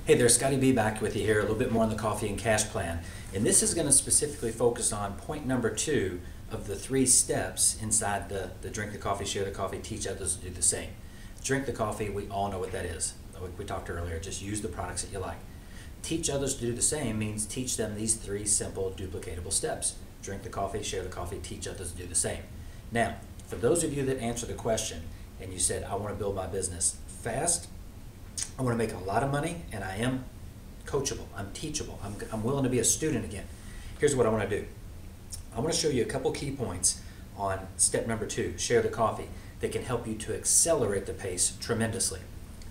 Hey there, Scotty B back with you here, a little bit more on the coffee and cash plan. And this is going to specifically focus on point number 2 of the 3 steps inside the drink the coffee, share the coffee, teach others to do the same. Drink the coffee, we all know what that is. Like we talked earlier, just use the products that you like. Teach others to do the same means teach them these 3 simple duplicatable steps. Drink the coffee, share the coffee, teach others to do the same. Now, for those of you that answer the question and you said, I want to build my business fast, I want to make a lot of money, and I am coachable, I'm teachable, I'm willing to be a student again. Here's what I want to do. I want to show you a couple key points on step number 2, share the coffee, that can help you to accelerate the pace tremendously.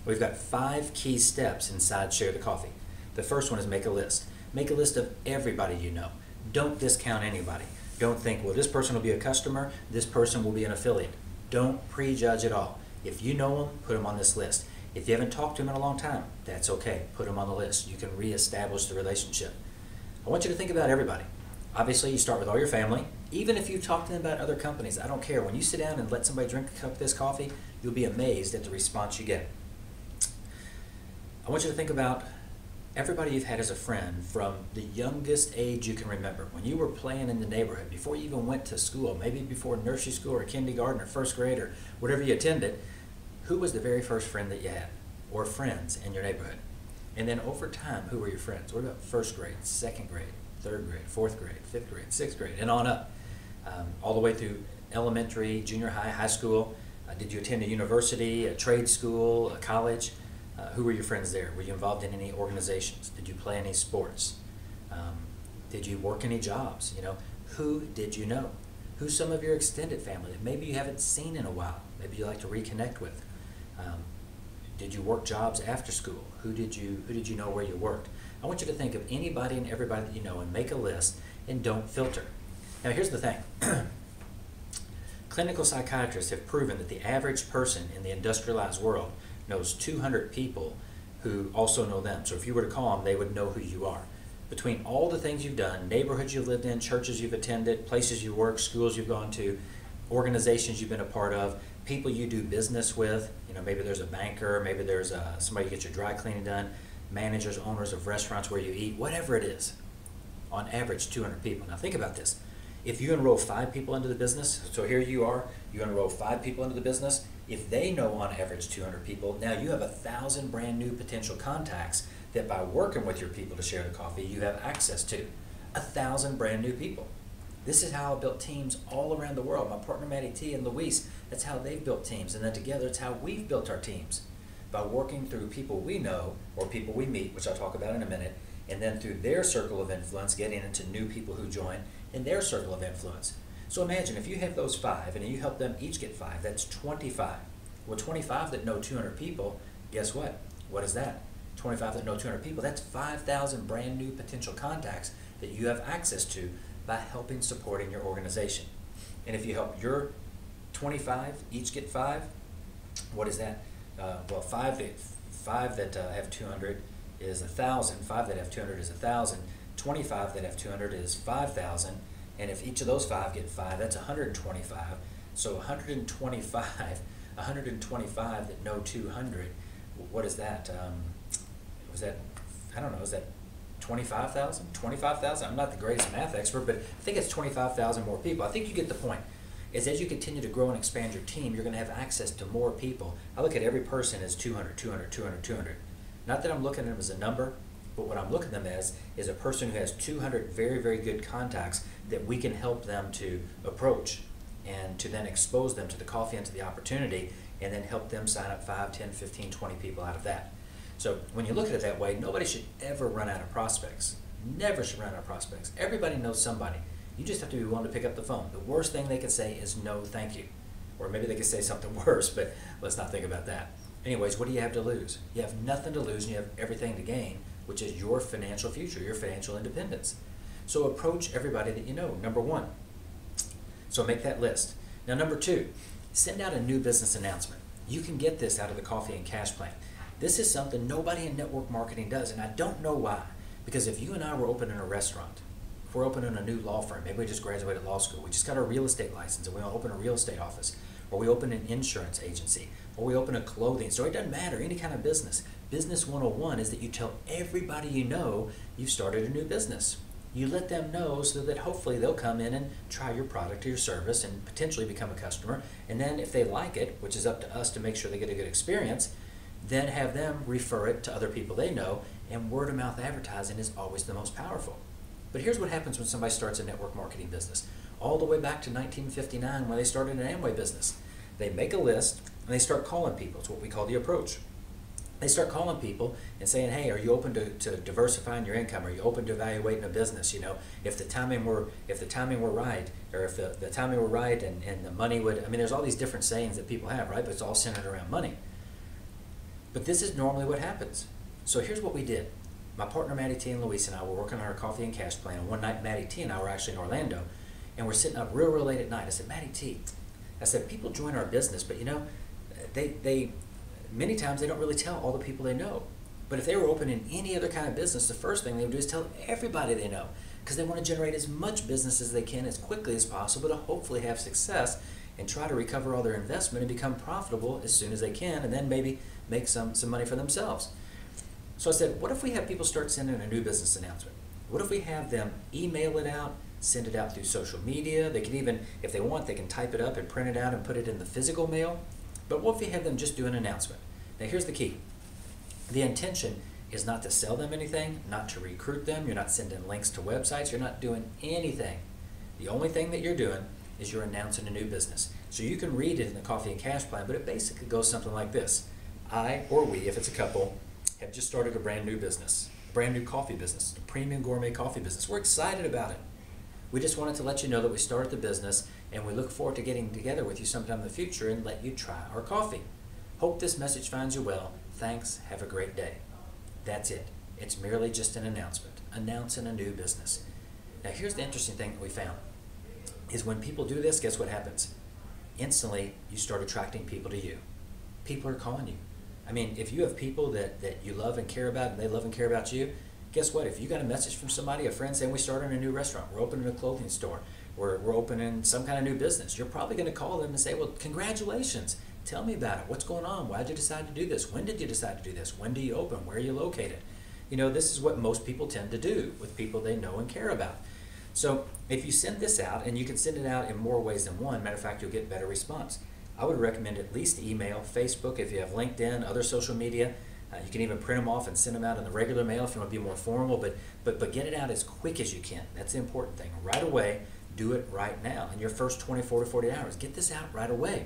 We've got 5 key steps inside share the coffee. The first one is make a list. Make a list of everybody you know. Don't discount anybody. Don't think, well, this person will be a customer, this person will be an affiliate. Don't prejudge at all. If you know them, put them on this list. If you haven't talked to them in a long time, that's okay. Put them on the list. You can reestablish the relationship. I want you to think about everybody. Obviously, you start with all your family. Even if you talk to them about other companies, I don't care. When you sit down and let somebody drink a cup of this coffee, you'll be amazed at the response you get. I want you to think about everybody you've had as a friend from the youngest age you can remember. When you were playing in the neighborhood, before you even went to school, maybe before nursery school or kindergarten or first grade or whatever you attended, who was the very first friend that you had, or friends in your neighborhood? And then over time, who were your friends? What about first grade, second grade, third grade, fourth grade, fifth grade, sixth grade, and on up? All the way through elementary, junior high, high school. Did you attend a university, a trade school, a college? Who were your friends there? Were you involved in any organizations? Did you play any sports? Did you work any jobs? You know, who did you know? Who's some of your extended family that maybe you haven't seen in a while? Maybe you like to reconnect with. Did you work jobs after school? Who did you know where you worked? I want you to think of anybody and everybody that you know and make a list and don't filter. Now here's the thing. Clinical psychiatrists have proven that the average person in the industrialized world knows 200 people who also know them. So if you were to call them, they would know who you are. Between all the things you've done, neighborhoods you've lived in, churches you've attended, places you work, schools you've gone to, organizations you've been a part of, people you do business with, you know, maybe there's a banker, maybe there's somebody you get your dry cleaning done, managers, owners of restaurants where you eat, whatever it is, on average 200 people. Now think about this. If you enroll 5 people into the business, so here you are, you enroll 5 people into the business, if they know on average 200 people, now you have 1,000 brand new potential contacts that by working with your people to share the coffee, you have access to. 1,000 brand new people. This is how I built teams all around the world. My partner Matty T and Luis, that's how they've built teams. And then together, it's how we've built our teams. By working through people we know or people we meet, which I'll talk about in a minute, and then through their circle of influence, getting into new people who join in their circle of influence. So imagine if you have those 5 and you help them each get 5, that's 25. Well, 25 that know 200 people, guess what? What is that? 25 that know 200 people, that's 5,000 brand new potential contacts that you have access to by helping supporting your organization. And if you help your 25 each get 5, what is that? Well, 5 that have 200 is 1,000. 5 that have 200 is 1,000. 25 that have 200 is 5,000. And if each of those 5 get 5, that's 125. So 125 that know 200. What is that? Was that? I don't know. Is that 25,000? 25,000? I'm not the greatest math expert, but I think it's 25,000 more people. I think you get the point. As you continue to grow and expand your team, you're going to have access to more people. I look at every person as 200, 200, 200, 200. Not that I'm looking at them as a number, but what I'm looking at them as is a person who has 200 very, very good contacts that we can help them to approach and to then expose them to the coffee and to the opportunity and then help them sign up 5, 10, 15, 20 people out of that. So when you look at it that way, nobody should ever run out of prospects. Never should run out of prospects. Everybody knows somebody. You just have to be willing to pick up the phone. The worst thing they could say is no thank you. Or maybe they could say something worse, but let's not think about that. Anyways, what do you have to lose? You have nothing to lose and you have everything to gain, which is your financial future, your financial independence. So approach everybody that you know, number 1. So make that list. Now number 2, send out a new business announcement. You can get this out of the Coffee and Cash Plan. This is something nobody in network marketing does, and I don't know why. Because if you and I were opening a restaurant, if we're opening a new law firm, maybe we just graduated law school, we just got our real estate license and we want to open a real estate office, or we open an insurance agency, or we open a clothing store. It doesn't matter, any kind of business. Business 101 is that you tell everybody you know you've started a new business. You let them know so that hopefully they'll come in and try your product or your service and potentially become a customer. And then if they like it, which is up to us to make sure they get a good experience, then have them refer it to other people they know, and word of mouth advertising is always the most powerful. But here's what happens when somebody starts a network marketing business. All the way back to 1959 when they started an Amway business. They make a list and they start calling people. It's what we call the approach. They start calling people and saying, hey, are you open to diversifying your income? Are you open to evaluating a business? You know, if the timing were right, or if the timing were right and the money would, I mean, there's all these different sayings that people have, right? But it's all centered around money. But this is normally what happens. So here's what we did. My partner Maddie T and Luis and I were working on our coffee and cash plan. And one night Maddie T and I were actually in Orlando, and we're sitting up real late at night. I said, Maddie T, I said, people join our business, but you know, they many times they don't really tell all the people they know. But if they were opening any other kind of business, the first thing they would do is tell everybody they know, because they want to generate as much business as they can as quickly as possible to hopefully have success and try to recover all their investment and become profitable as soon as they can, and then maybe make some money for themselves. So I said, what if we have people start sending a new business announcement? What if we have them email it out, send it out through social media? They can even, if they want, they can type it up and print it out and put it in the physical mail. But what if we have them just do an announcement? Now here's the key. The intention is not to sell them anything, not to recruit them. You're not sending links to websites. You're not doing anything. The only thing that you're doing is you're announcing a new business. So you can read it in the Coffee and Cash Plan, but it basically goes something like this. I, or we, if it's a couple, have just started a brand new business, a brand new coffee business, a premium gourmet coffee business. We're excited about it. We just wanted to let you know that we started the business, and we look forward to getting together with you sometime in the future and let you try our coffee. Hope this message finds you well. Thanks. Have a great day. That's it. It's merely just an announcement, announcing a new business. Now here's the interesting thing that we found, is when people do this, guess what happens? Instantly, you start attracting people to you. People are calling you. I mean, if you have people that you love and care about, and they love and care about you, guess what? If you got a message from somebody, a friend saying, we started a new restaurant, we're opening a clothing store, we're opening some kind of new business, you're probably going to call them and say, well, congratulations. Tell me about it. What's going on? Why did you decide to do this? When did you decide to do this? When do you open? Where are you located? You know, this is what most people tend to do with people they know and care about. So if you send this out, and you can send it out in more ways than one, matter of fact, you'll get better response. I would recommend at least email, Facebook, if you have LinkedIn, other social media. You can even print them off and send them out in the regular mail if you want to be more formal, but get it out as quick as you can. That's the important thing. Right away, do it right now. In your first 24 to 40 hours, get this out right away.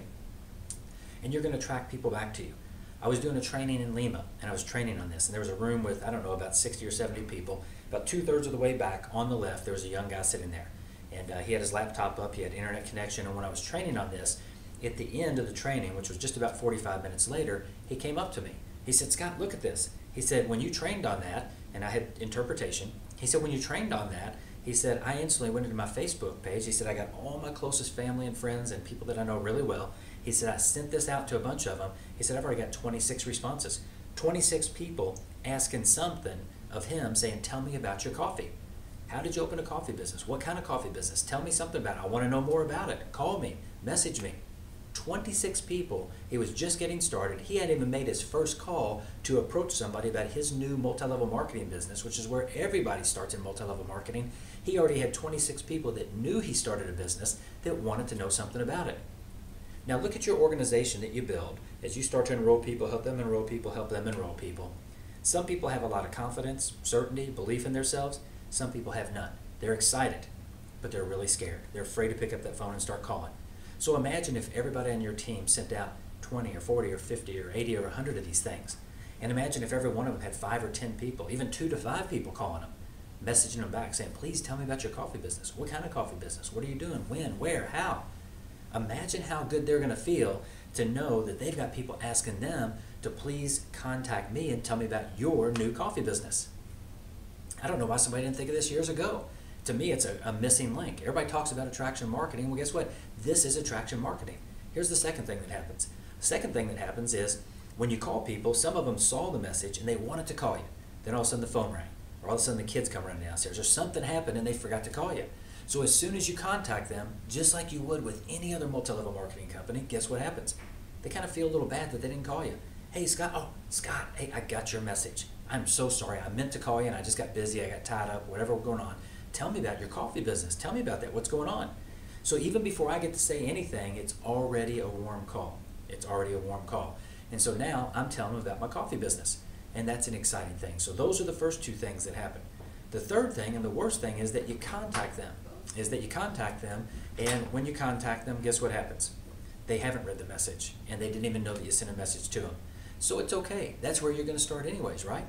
And you're going to attract people back to you. I was doing a training in Lima, and I was training on this, and there was a room with, I don't know, about 60 or 70 people. About 2/3 of the way back on the left, there was a young guy sitting there. And he had his laptop up, he had internet connection, and when I was training on this, at the end of the training, which was just about 45 minutes later, he came up to me. He said, Scott, look at this. He said, when you trained on that, and I had interpretation, he said, when you trained on that, he said, I instantly went into my Facebook page. He said, I got all my closest family and friends and people that I know really well. He said, I sent this out to a bunch of them. He said, I've already got 26 responses. 26 people asking something of him, saying, tell me about your coffee. How did you open a coffee business? What kind of coffee business? Tell me something about it. I want to know more about it. Call me. Message me. 26 people. He was just getting started. He hadn't even made his first call to approach somebody about his new multi-level marketing business, which is where everybody starts in multi-level marketing. He already had 26 people that knew he started a business that wanted to know something about it. Now look at your organization that you build. As you start to enroll people, help them enroll people, help them enroll people. Some people have a lot of confidence, certainty, belief in themselves. Some people have none. They're excited, but they're really scared. They're afraid to pick up that phone and start calling. So imagine if everybody on your team sent out 20 or 40 or 50 or 80 or 100 of these things. And imagine if every one of them had 5 or 10 people, even 2 to 5 people calling them, messaging them back saying, please tell me about your coffee business. What kind of coffee business? What are you doing? When? Where? How? Imagine how good they're going to feel to know that they've got people asking them to please contact me and tell me about your new coffee business. I don't know why somebody didn't think of this years ago. To me, it's a missing link. Everybody talks about attraction marketing. Well, guess what? This is attraction marketing. Here's the second thing that happens. The second thing that happens is when you call people, some of them saw the message and they wanted to call you. Then all of a sudden the phone rang, or all of a sudden the kids come running downstairs, or something happened and they forgot to call you. So as soon as you contact them, just like you would with any other multi-level marketing company, guess what happens? They kind of feel a little bad that they didn't call you. Hey, Scott, Scott, hey, I got your message. I'm so sorry. I meant to call you and I just got busy. I got tied up, whatever was going on. Tell me about your coffee business. Tell me about that. What's going on? So even before I get to say anything, it's already a warm call. It's already a warm call. And so now I'm telling them about my coffee business. And that's an exciting thing. So those are the first two things that happen. The third thing and the worst thing is that you contact them. And when you contact them, guess what happens? They haven't read the message and they didn't even know that you sent a message to them. So it's okay. That's where you're going to start anyways, right?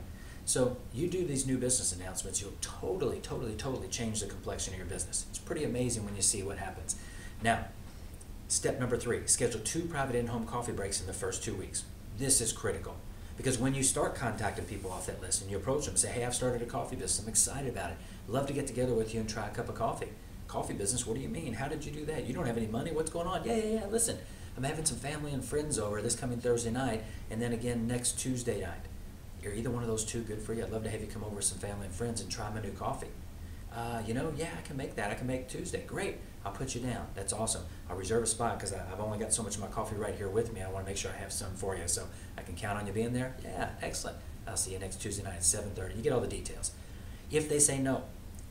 So you do these new business announcements, you'll totally change the complexion of your business. It's pretty amazing when you see what happens. Now, step number 3, schedule 2 private in-home coffee breaks in the first 2 weeks. This is critical because when you start contacting people off that list and you approach them and say, hey, I've started a coffee business, I'm excited about it, love to get together with you and try a cup of coffee. Coffee business, what do you mean? How did you do that? You don't have any money? What's going on? Yeah, listen, I'm having some family and friends over this coming Thursday night and then again next Tuesday night. Are either one of those two good for you? I'd love to have you come over with some family and friends and try my new coffee. Yeah, I can make that. I can make Tuesday. Great. I'll put you down. That's awesome. I'll reserve a spot because I've only got so much of my coffee right here with me. I want to make sure I have some for you so I can count on you being there. Yeah, excellent. I'll see you next Tuesday night at 7:30. You get all the details. If they say no,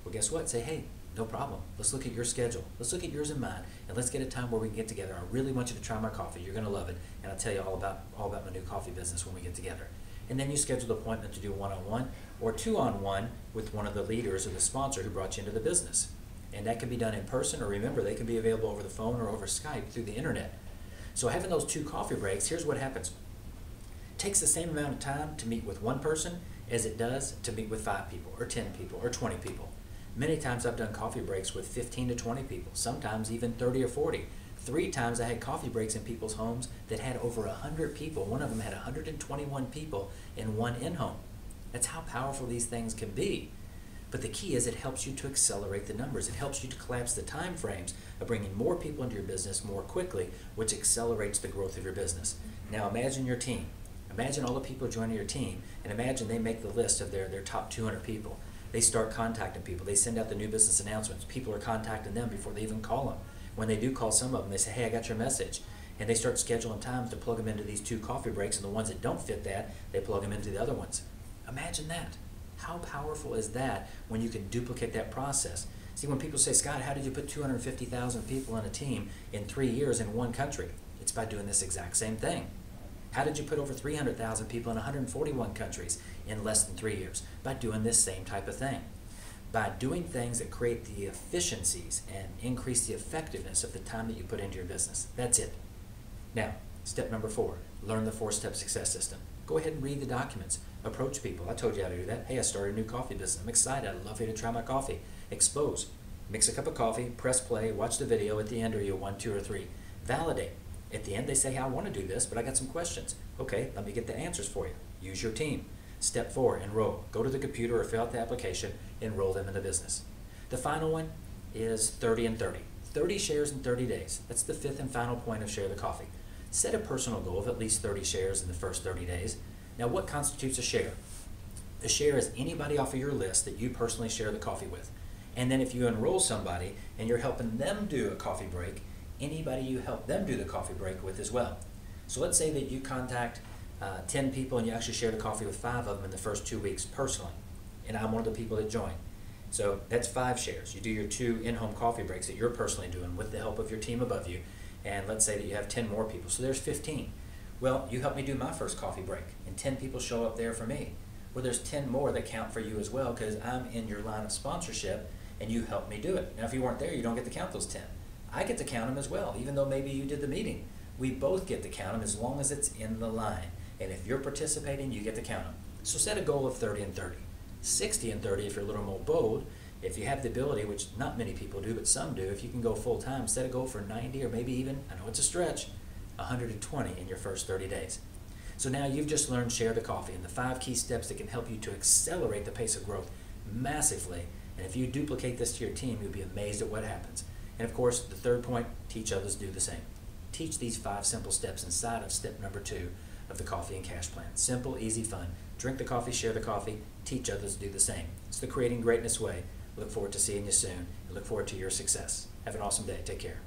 well, guess what? Say, hey, no problem. Let's look at your schedule. Let's look at yours and mine, and let's get a time where we can get together. I really want you to try my coffee. You're going to love it, and I'll tell you all about my new coffee business when we get together. And then you schedule an appointment to do one-on-one or two-on-one with one of the leaders or the sponsor who brought you into the business. And that can be done in person, or remember, they can be available over the phone or over Skype through the internet. So having those 2 coffee breaks, here's what happens. It takes the same amount of time to meet with one person as it does to meet with 5 people or 10 people or 20 people. Many times I've done coffee breaks with 15 to 20 people, sometimes even 30 or 40. 3 times I had coffee breaks in people's homes that had over 100 people. One of them had 121 people in one in-home. That's how powerful these things can be. But the key is it helps you to accelerate the numbers. It helps you to collapse the time frames of bringing more people into your business more quickly, which accelerates the growth of your business. Now imagine your team. Imagine all the people joining your team, and imagine they make the list of their top 200 people. They start contacting people. They send out the new business announcements. People are contacting them before they even call them. When they do call some of them, they say, hey, I got your message. And they start scheduling times to plug them into these 2 coffee breaks, and the ones that don't fit that, they plug them into the other ones. Imagine that. How powerful is that when you can duplicate that process? See, when people say, Scott, how did you put 250,000 people on a team in 3 years in one country? It's by doing this exact same thing. How did you put over 300,000 people in 141 countries in less than 3 years? By doing this same type of thing. By doing things that create the efficiencies and increase the effectiveness of the time that you put into your business. That's it. Now, step number 4, learn the 4-step success system. Go ahead and read the documents. Approach people. I told you how to do that. Hey, I started a new coffee business. I'm excited. I'd love for you to try my coffee. Expose. Mix a cup of coffee, press play, watch the video. At the end, are you 1, 2, or 3? Validate. At the end, they say, hey, I want to do this, but I got some questions. Okay, let me get the answers for you. Use your team. Step 4, enroll. Go to the computer or fill out the application, enroll them in the business. The final one is 30 and 30. 30 shares in 30 days. That's the 5th and final point of Share the Coffee. Set a personal goal of at least 30 shares in the first 30 days. Now, what constitutes a share? A share is anybody off of your list that you personally share the coffee with. And then if you enroll somebody and you're helping them do a coffee break, anybody you help them do the coffee break with as well. So let's say that you contact 10 people and you actually share the coffee with 5 of them in the first 2 weeks personally. And I'm one of the people that join. So that's 5 shares. You do your 2 in-home coffee breaks that you're personally doing with the help of your team above you. And let's say that you have 10 more people. So there's 15. Well, you help me do my first coffee break and 10 people show up there for me. Well, there's 10 more that count for you as well because I'm in your line of sponsorship and you helped me do it. Now, if you weren't there, you don't get to count those 10. I get to count them as well, even though maybe you did the meeting. We both get to count them as long as it's in the line. And if you're participating, you get to count them. So set a goal of 30 and 30. 60 and 30 if you're a little more bold. If you have the ability, which not many people do, but some do, if you can go full time, set a goal for 90 or maybe even, I know it's a stretch, 120 in your first 30 days. So now you've just learned Share the Coffee and the 5 key steps that can help you to accelerate the pace of growth massively. And if you duplicate this to your team, you'll be amazed at what happens. And of course, the third point, teach others to do the same. Teach these 5 simple steps inside of step number 2 of the Coffee and Cash Plan. Simple, easy, fun. Drink the coffee, share the coffee, teach others to do the same. It's the Creating Greatness way. Look forward to seeing you soon. I look forward to your success. Have an awesome day. Take care.